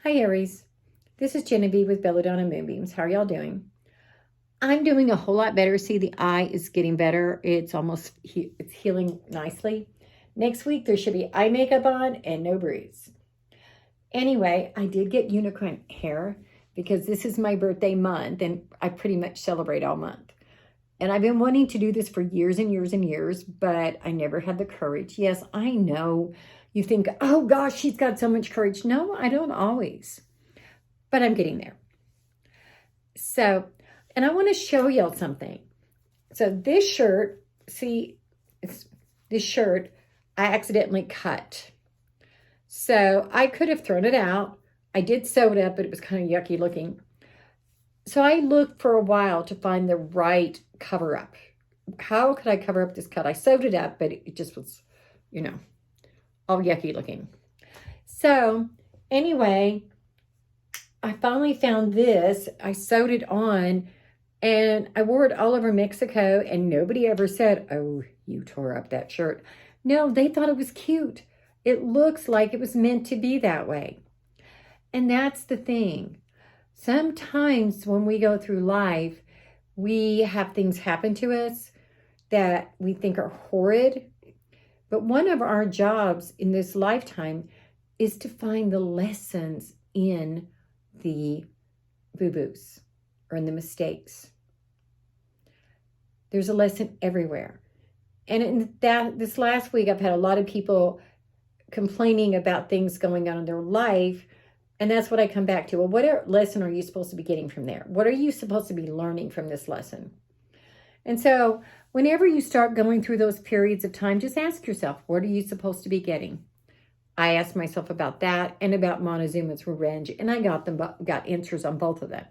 Hi Aries, this is Genevieve with Belladonna and Moonbeams. How are y'all doing? I'm doing a whole lot better. See, the eye is getting better. It's healing nicely. Next week there should be eye makeup on and no bruise. Anyway, I did get unicorn hair because this is my birthday month and I pretty much celebrate all month. And I've been wanting to do this for years and years and years, but I never had the courage. Yes, I know. You think, oh gosh, she's got so much courage. No, I don't always, but I'm getting there. So, and I want to show y'all something. So this shirt, see, this shirt I accidentally cut. So I could have thrown it out. I did sew it up, but it was kind of yucky looking. So I looked for a while to find the right cover up. How could I cover up this cut? I sewed it up, but it just was, all yucky looking. So anyway, I finally found this. I sewed it on and I wore it all over Mexico and nobody ever said, oh, you tore up that shirt. No, they thought it was cute. It looks like it was meant to be that way. And that's the thing. Sometimes when we go through life, we have things happen to us that we think are horrid. But one of our jobs in this lifetime is to find the lessons in the boo-boos or in the mistakes. There's a lesson everywhere. And in this last week, I've had a lot of people complaining about things going on in their life. And that's what I come back to. Well, what lesson are you supposed to be getting from there? What are you supposed to be learning from this lesson? And so whenever you start going through those periods of time, just ask yourself, what are you supposed to be getting? I asked myself about that and about Montezuma's revenge, and I got answers on both of them.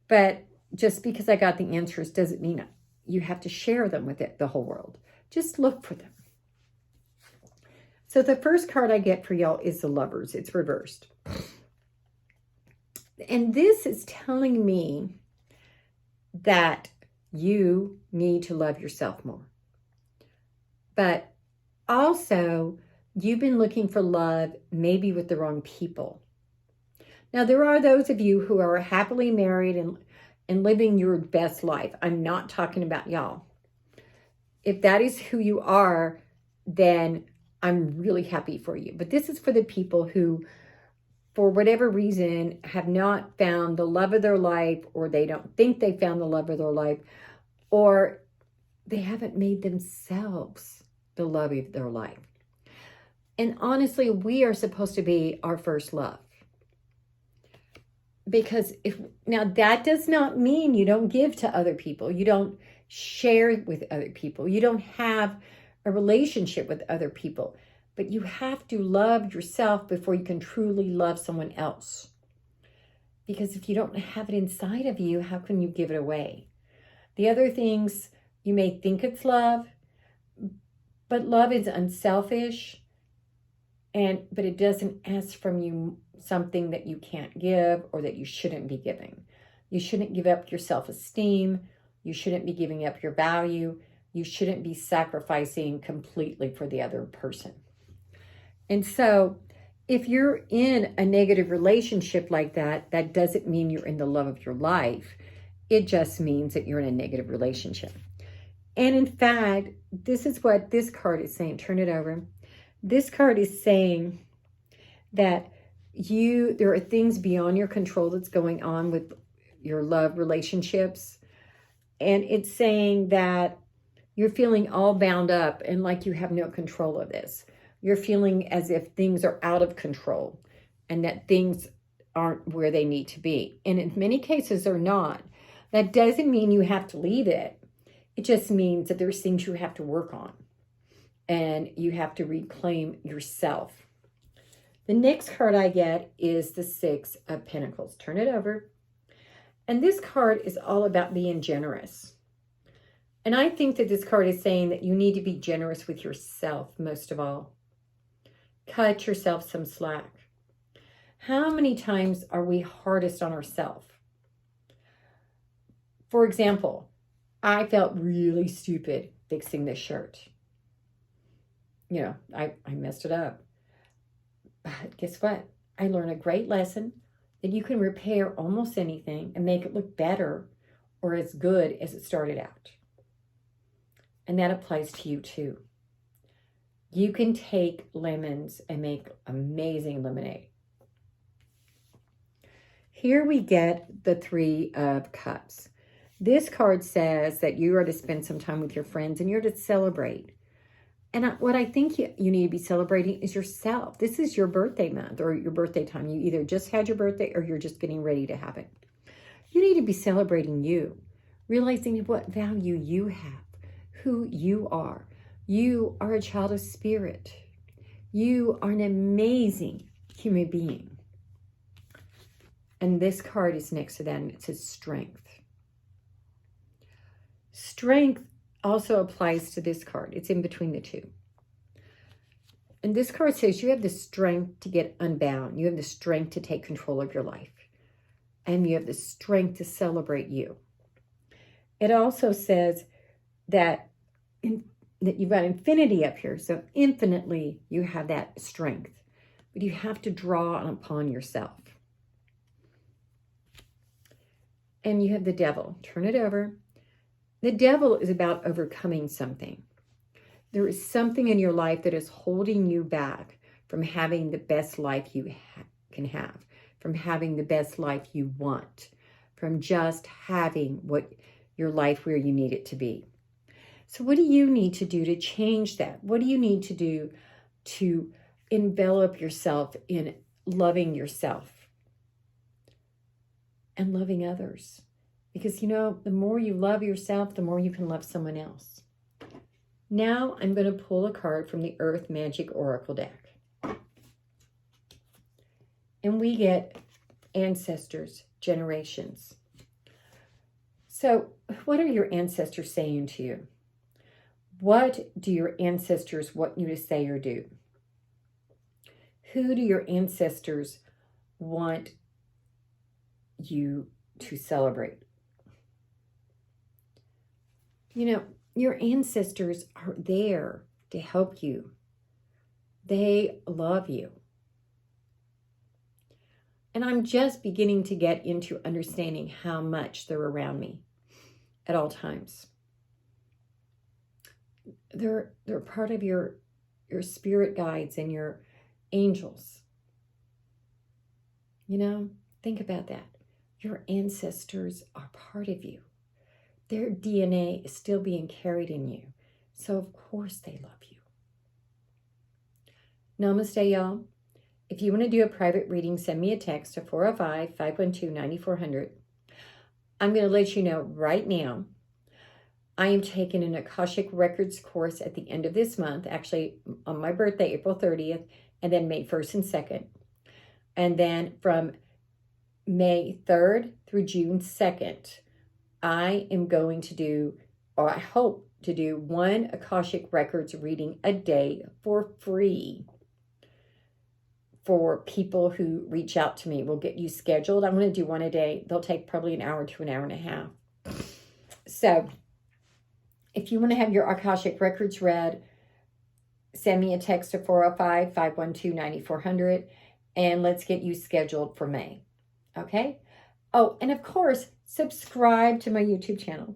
But just because I got the answers doesn't mean you have to share them with the whole world. Just look for them. So the first card I get for y'all is the Lovers. It's reversed. And this is telling me that you need to love yourself more. But also, you've been looking for love maybe with the wrong people. Now, there are those of you who are happily married and living your best life. I'm not talking about y'all. If that is who you are, then I'm really happy for you. But this is for the people who, for whatever reason, have not found the love of their life, or they don't think they found the love of their life, or they haven't made themselves the love of their life. And honestly, we are supposed to be our first love. Because now that does not mean you don't give to other people. You don't share with other people. You don't have a relationship with other people. But you have to love yourself before you can truly love someone else. Because if you don't have it inside of you, how can you give it away? The other things, you may think it's love, but love is unselfish. But it doesn't ask from you something that you can't give or that you shouldn't be giving. You shouldn't give up your self-esteem. You shouldn't be giving up your value. You shouldn't be sacrificing completely for the other person. And so if you're in a negative relationship like that, that doesn't mean you're in the love of your life. It just means that you're in a negative relationship. And in fact, this is what this card is saying. Turn it over. This card is saying that there are things beyond your control that's going on with your love relationships. And it's saying that you're feeling all bound up and like you have no control of this. You're feeling as if things are out of control and that things aren't where they need to be. And in many cases, they're not. That doesn't mean you have to leave it. It just means that there's things you have to work on. And you have to reclaim yourself. The next card I get is the Six of Pentacles. Turn it over. And this card is all about being generous. And I think that this card is saying that you need to be generous with yourself most of all. Cut yourself some slack. How many times are we hardest on ourselves? For example, I felt really stupid fixing this shirt. I messed it up. But guess what? I learned a great lesson that you can repair almost anything and make it look better or as good as it started out. And that applies to you too. You can take lemons and make amazing lemonade. Here we get the Three of Cups. This card says that you are to spend some time with your friends and you're to celebrate. And what I think you need to be celebrating is yourself. This is your birthday month or your birthday time. You either just had your birthday or you're just getting ready to have it. You need to be celebrating you, realizing what value you have, who you are. You are a child of spirit. You are an amazing human being. And this card is next to that, and it says strength. Strength also applies to this card. It's in between the two. And this card says you have the strength to get unbound. You have the strength to take control of your life. And you have the strength to celebrate you. It also says that, that you've got infinity up here. So infinitely you have that strength. But you have to draw upon yourself. And you have the devil. Turn it over. The devil is about overcoming something. There is something in your life that is holding you back from having the best life you can have, from having the best life you want, from just having what your life where you need it to be. So what do you need to do to change that? What do you need to do to envelop yourself in loving yourself and loving others? Because, you know, the more you love yourself, the more you can love someone else. Now I'm going to pull a card from the Earth Magic Oracle deck. And we get ancestors, generations. So what are your ancestors saying to you? What do your ancestors want you to say or do? Who do your ancestors want you to celebrate? You know, your ancestors are there to help you. They love you. And I'm just beginning to get into understanding how much they're around me at all times. They're part of your spirit guides and your angels. You know, think about that. Your ancestors are part of you. Their DNA is still being carried in you. So, of course, they love you. Namaste, y'all. If you want to do a private reading, send me a text to 405-512-9400. I'm going to let you know right now, I am taking an Akashic Records course at the end of this month, actually on my birthday, April 30th, and then May 1st and 2nd. And then from May 3rd through June 2nd, I am going to do, or I hope to do, one Akashic Records reading a day for free for people who reach out to me. We'll get you scheduled. I'm going to do one a day. They'll take probably an hour to an hour and a half. So if you want to have your Akashic Records read, send me a text to 405-512-9400 and let's get you scheduled for May. Okay? Oh, and of course, subscribe to my YouTube channel.